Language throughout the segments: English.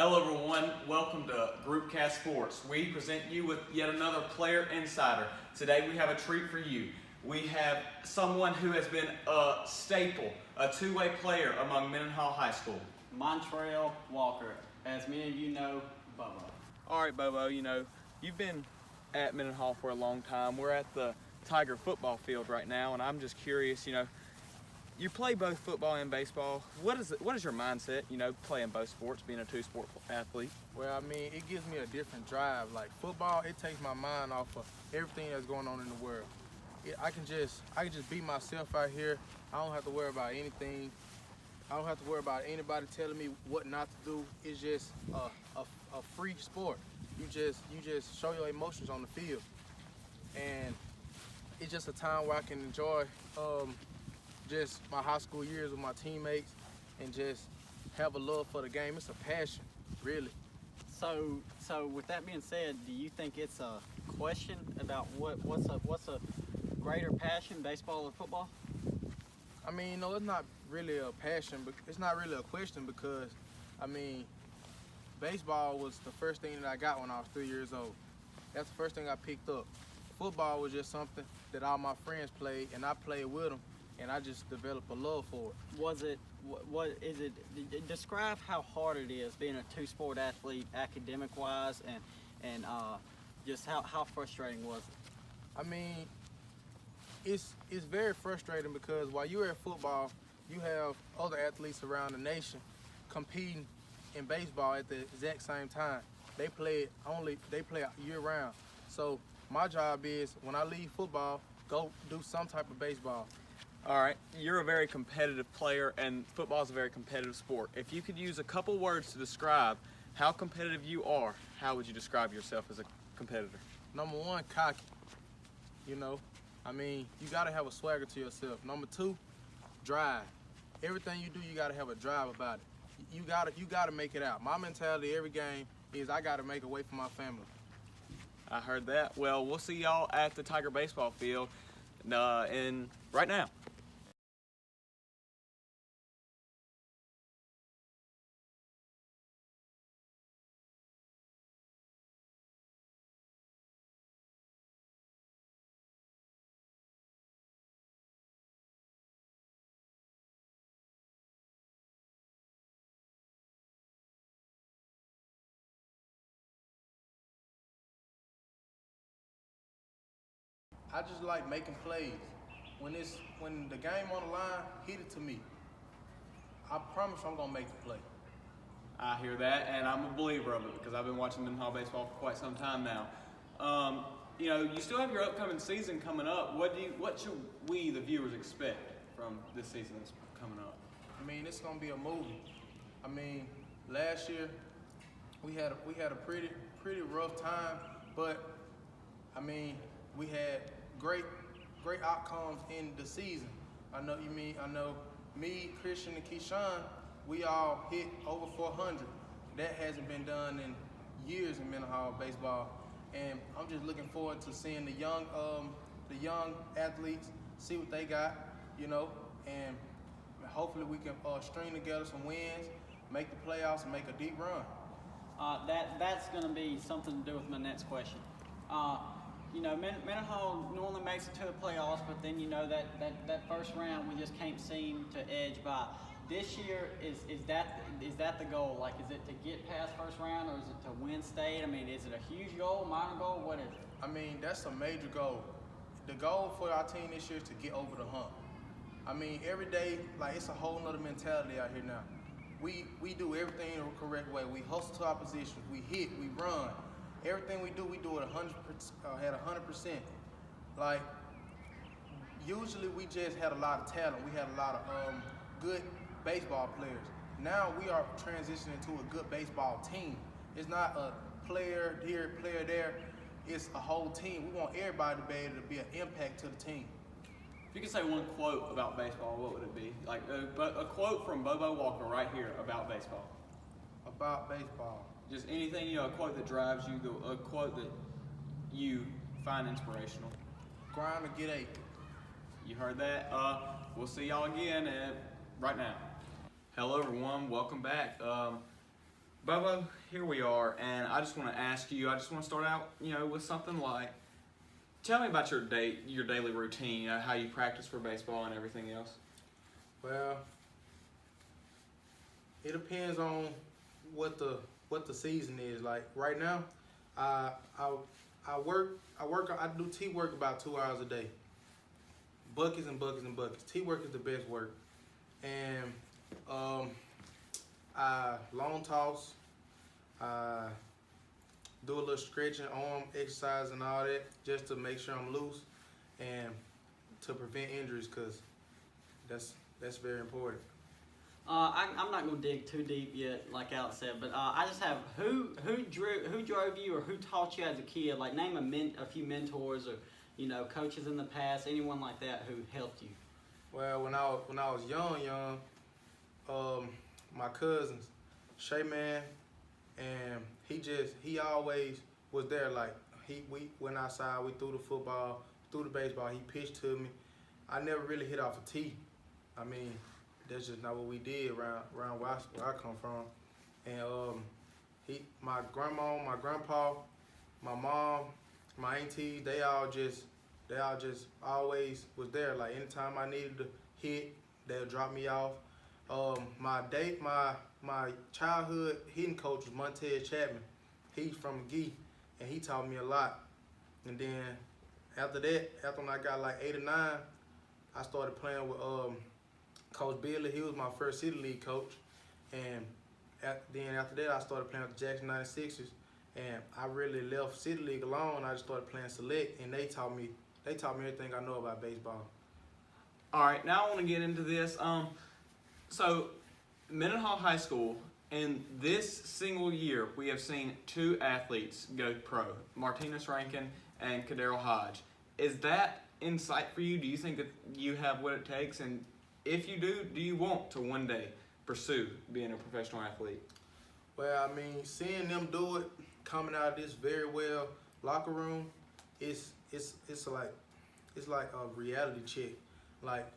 Hello everyone, welcome to GroupCast Sports. We present you with yet another player insider. Today we have a treat for you. We have someone who has been a staple, a two-way player among Mendenhall High School. Montreal Walker, as many of you know, Bobo. All right, Bobo, you've been at Mendenhall for a long time. We're at the Tiger football field right now, and I'm just curious, you play both football and baseball. What is your mindset, playing both sports, being a two-sport athlete? Well, it gives me a different drive. Like football, it takes my mind off of everything that's going on in the world. I can just be myself out here. I don't have to worry about anything. I don't have to worry about anybody telling me what not to do. It's just a free sport. You just show your emotions on the field, and it's just a time where I can enjoy just my high school years with my teammates and just have a love for the game. It's a passion, really. So with that being said, do you think it's a question about what's a greater passion, baseball or football? No, it's not really a passion, but it's not really a question because, baseball was the first thing that I got when I was 3 years old. That's the first thing I picked up. Football was just something that all my friends played, and I played with them, and I just developed a love for it. Describe how hard it is being a two-sport athlete, academic-wise, and just how frustrating was it? It's very frustrating because while you're at football, you have other athletes around the nation competing in baseball at the exact same time. They play year round. So my job is, when I leave football, go do some type of baseball. All right, you're a very competitive player, and football is a very competitive sport. If you could use a couple words to describe how competitive you are, how would you describe yourself as a competitor? Number one, cocky. You gotta have a swagger to yourself. Number two, drive. Everything you do, you gotta have a drive about it. You gotta make it out. My mentality every game is I gotta make a way for my family. I heard that. Well, we'll see y'all at the Tiger baseball field right now. I just like making plays. When the game on the line, hit it to me. I promise I'm gonna make the play. I hear that, and I'm a believer of it because I've been watching Mendenhall baseball for quite some time now. You still have your upcoming season coming up. What should we, the viewers, expect from this season that's coming up? It's gonna be a movie. Last year we had a pretty rough time, but we had great outcomes in the season. I know me, Christian, and Keyshawn, we all hit over 400. That hasn't been done in years in Mendenhall baseball, and I'm just looking forward to seeing the young athletes, see what they got, and hopefully we can string together some wins, make the playoffs, and make a deep run. That's going to be something to do with my next question. Mendenhall normally makes it to the playoffs, but then that first round we just can't seem to edge by. This year, is that the goal? Like, is it to get past first round, or is it to win state? Is it a huge goal, minor goal? What is it? That's a major goal. The goal for our team this year is to get over the hump. Every day, it's a whole nother mentality out here now. We do everything the correct way. We hustle to our positions. We hit. We run. Everything we do it 100%. Usually we just had a lot of talent. We had a lot of good baseball players. Now we are transitioning to a good baseball team. It's not a player here, player there. It's a whole team. We want everybody to be able to be an impact to the team. If you could say one quote about baseball, what would it be? Like a quote from Bobo Walker right here about baseball. About baseball. Just anything, a quote that drives you, a quote that you find inspirational. Grind or get eight. You heard that? We'll see y'all again right now. Hello everyone, welcome back. Bobo, here we are, and I just want to ask you. I just want to start out, with something like, tell me about your daily routine. How you practice for baseball and everything else. Well, it depends on what the season is. Like right now, I do T work about 2 hours a day. Buckets and buckets and buckets. T work is the best work, and I long toss. I do a little stretching, arm exercise, and all that, just to make sure I'm loose and to prevent injuries, cause that's very important. I'm not gonna dig too deep yet, like Alex said, but I just have who drove you or who taught you as a kid? Like name a few mentors or coaches in the past, anyone like that who helped you. Well, when I was young, my cousins, Shay Man, and he always was there. Like we went outside, we threw the football, threw the baseball. He pitched to me. I never really hit off a tee. I mean, that's just not what we did around where I come from. And my grandma, my grandpa, my mom, my aunties, they all just always was there. Like anytime I needed to hit, they'll drop me off. My childhood hitting coach was Montreal Chapman. He's from McGee, and he taught me a lot. And then after when I got like 8 or 9, I started playing with Coach Billy. He was my first City League coach. And then after that, I started playing with the Jackson 96ers. And I really left City League alone. I just started playing select, and they taught me everything I know about baseball. All right, now I want to get into this. So Mendenhall High School, in this single year, we have seen 2 athletes go pro, Martinez Rankin and Kadero Hodge. Is that in sight for you? Do you think that you have what it takes? And if you do you want to one day pursue being a professional athlete? Well, I mean, seeing them do it, coming out of this very well locker room, it's like a reality check. Like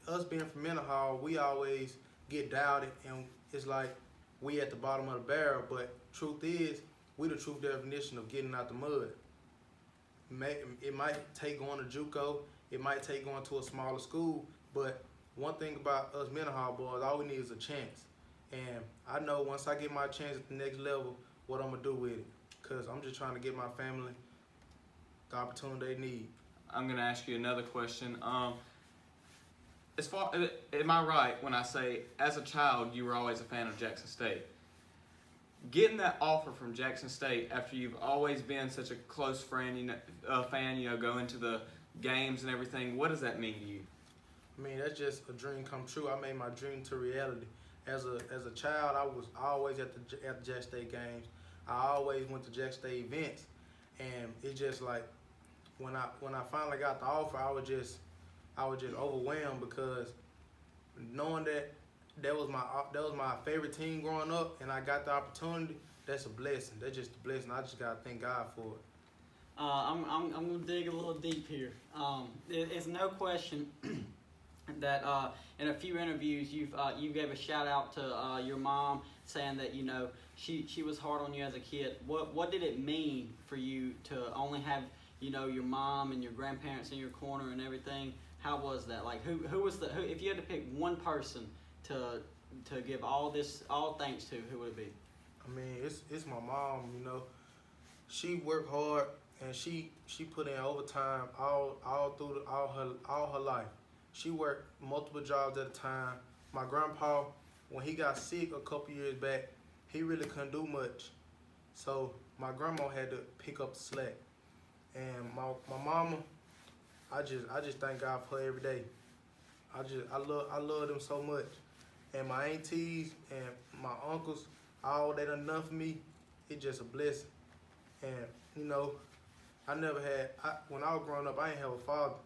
us being from Mendenhall, we always get doubted, and it's like we at the bottom of the barrel. But truth is, we the true definition of getting out the mud. It might take going to JUCO, it might take going to a smaller school, but one thing about us Mendenhall boys, all we need is a chance. And I know once I get my chance at the next level, what I'm gonna do with it. Cause I'm just trying to get my family the opportunity they need. I'm gonna ask you another question. Am I right when I say, as a child, you were always a fan of Jackson State? Getting that offer from Jackson State after you've always been such a close fan, going to the games and everything, what does that mean to you? I mean, that's just a dream come true. I made my dream to reality. As a child, I was always at the Jackson State games. I always went to Jackson State events, and it's just like when I finally got the offer, I was just overwhelmed, because knowing that was my favorite team growing up, and I got the opportunity. That's a blessing. That's just a blessing. I just gotta thank God for it. I'm gonna dig a little deep here. It's no question that in a few interviews you gave a shout out to your mom, saying that she was hard on you as a kid. What did it mean for you to only have your mom and your grandparents in your corner and everything? How was that? Like who was if you had to pick one person to give all thanks to, who would it be? I mean, it's my mom. She worked hard, and she put in overtime all her life. She worked multiple jobs at a time. My grandpa, when he got sick a couple years back, he really couldn't do much, so my grandma had to pick up the slack. And my mama, I just thank God for her every day. I love them so much. And my aunties and my uncles, all they done for me. It's just a blessing. And I never had. When I was growing up, I didn't have a father,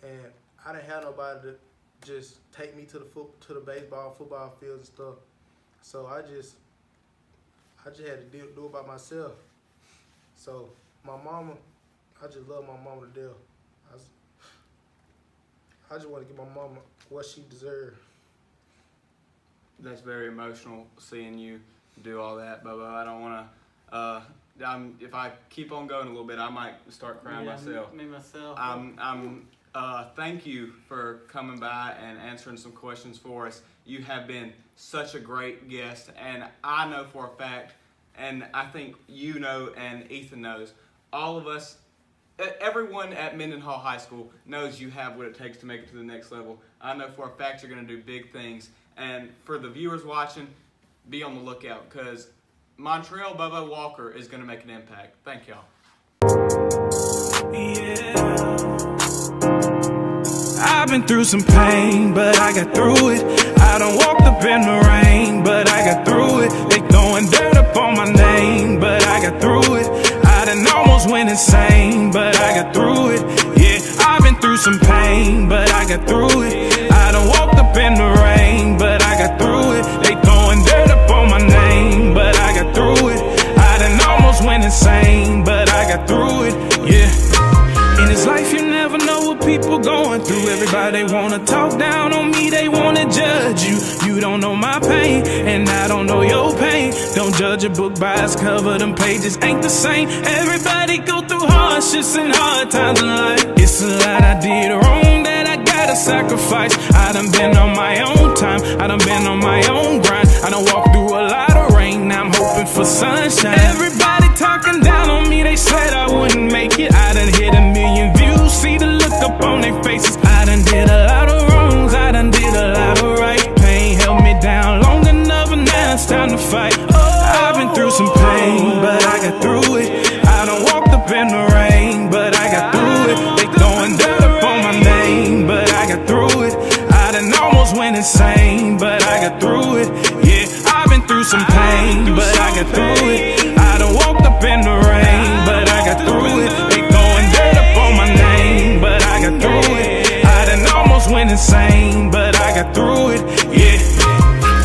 and I didn't have nobody to just take me to the baseball, football fields and stuff. So I just had to do it by myself. So my mama, I just love my mama to death. I just want to give my mama what she deserves. That's very emotional, seeing you do all that, Bobo. I don't want to. If I keep on going a little bit, I might start crying myself. Me myself. Thank you for coming by and answering some questions for us. You have been such a great guest, and I know for a fact, and I think you know and Ethan knows, all of us, everyone at Mendenhall High School knows you have what it takes to make it to the next level. I know for a fact you're going to do big things. And for the viewers watching, be on the lookout, because Montreal Bobo Walker is going to make an impact. Thank y'all. Yeah. I've been through some pain, but I got through it. I done walked up in the rain, but I got through it. They throwing dirt up on my name, but I got through it. I done almost went insane, but I got through it. Yeah, I've been through some pain, but I got through it. I done walked up in the rain, but I got through it. They throwing dirt up on my name, but I got through it. I done almost went insane, but I got through it. Yeah. In this life you never know what people going through. Everybody wanna talk down on me, they wanna judge you. You don't know my pain, and I don't know your pain. Don't judge a book by its cover, them pages ain't the same. Everybody go through hardships and hard times in life. It's a lot I did wrong that I gotta sacrifice. I done been on my own time, I done been on my own grind. I done walked through a lot of rain, now I'm hoping for sunshine. Everybody talking down on me, they said I wouldn't make it. I done hit 1,000,000 views, see the look up on their faces. I done did a lot of wrongs, I done did a lot of right. Pain held me down long enough, and now it's time to fight. I've been through some pain, but I got through it. I done walked up in the rain, but I got through it. They throwing dirt up on my name, but I got through it. I done almost went insane, but I got through it. Yeah, I've been through some pain, but I got through it. I done walked up in the rain, but I got through it. They throwing dirt up on my name, but I got through it. I done almost went insane, but I got through it. Yeah.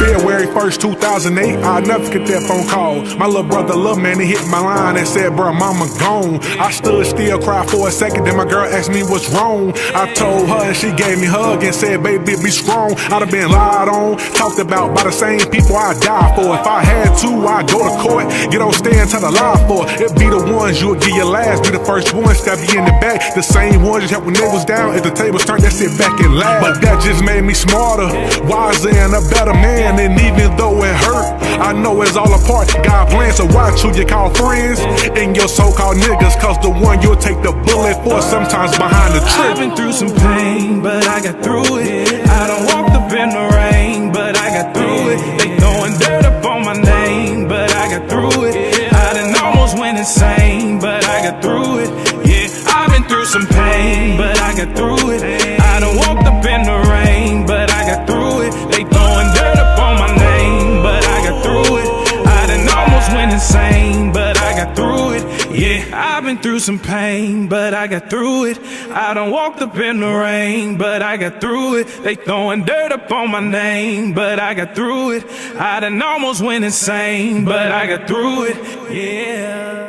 February 1st, 2008, I'll never forget that phone call. My little brother, little man, he hit my line and said, "Bro, mama gone." I stood still, cried for a second, then my girl asked me what's wrong. I told her and she gave me a hug and said, "Baby, be strong." I'd have been lied on, talked about by the same people I'd die for. If I had to, I'd go to court, get on stand, tell the lie for. It'd be the ones you would give your last, be the first one, stab you in the back. The same ones you help when they was down, if the tables turned, they sit back and laugh. But that just made me smarter, wiser, and a better man. And even though it hurt, I know it's all a part. God plans, so watch who you call friends and your so-called niggas, cause the one you'll take the bullet for sometimes behind the trigger. I've been through some pain, but I got through it. I done walked up in the rain, but I got through it. They throwing dirt up on my name, but I got through it. I done almost went insane, but I got through it. Yeah, I've been through some pain, but I got through it. I done walked up in the rain, but I got through it. They throwing dirt up on my name, but I got through it. I done almost went insane, but I got through it. Yeah, I've been through some pain, but I got through it. I done walked up in the rain, but I got through it. They throwing dirt up on my name, but I got through it. I done almost went insane, but I got through it. Yeah.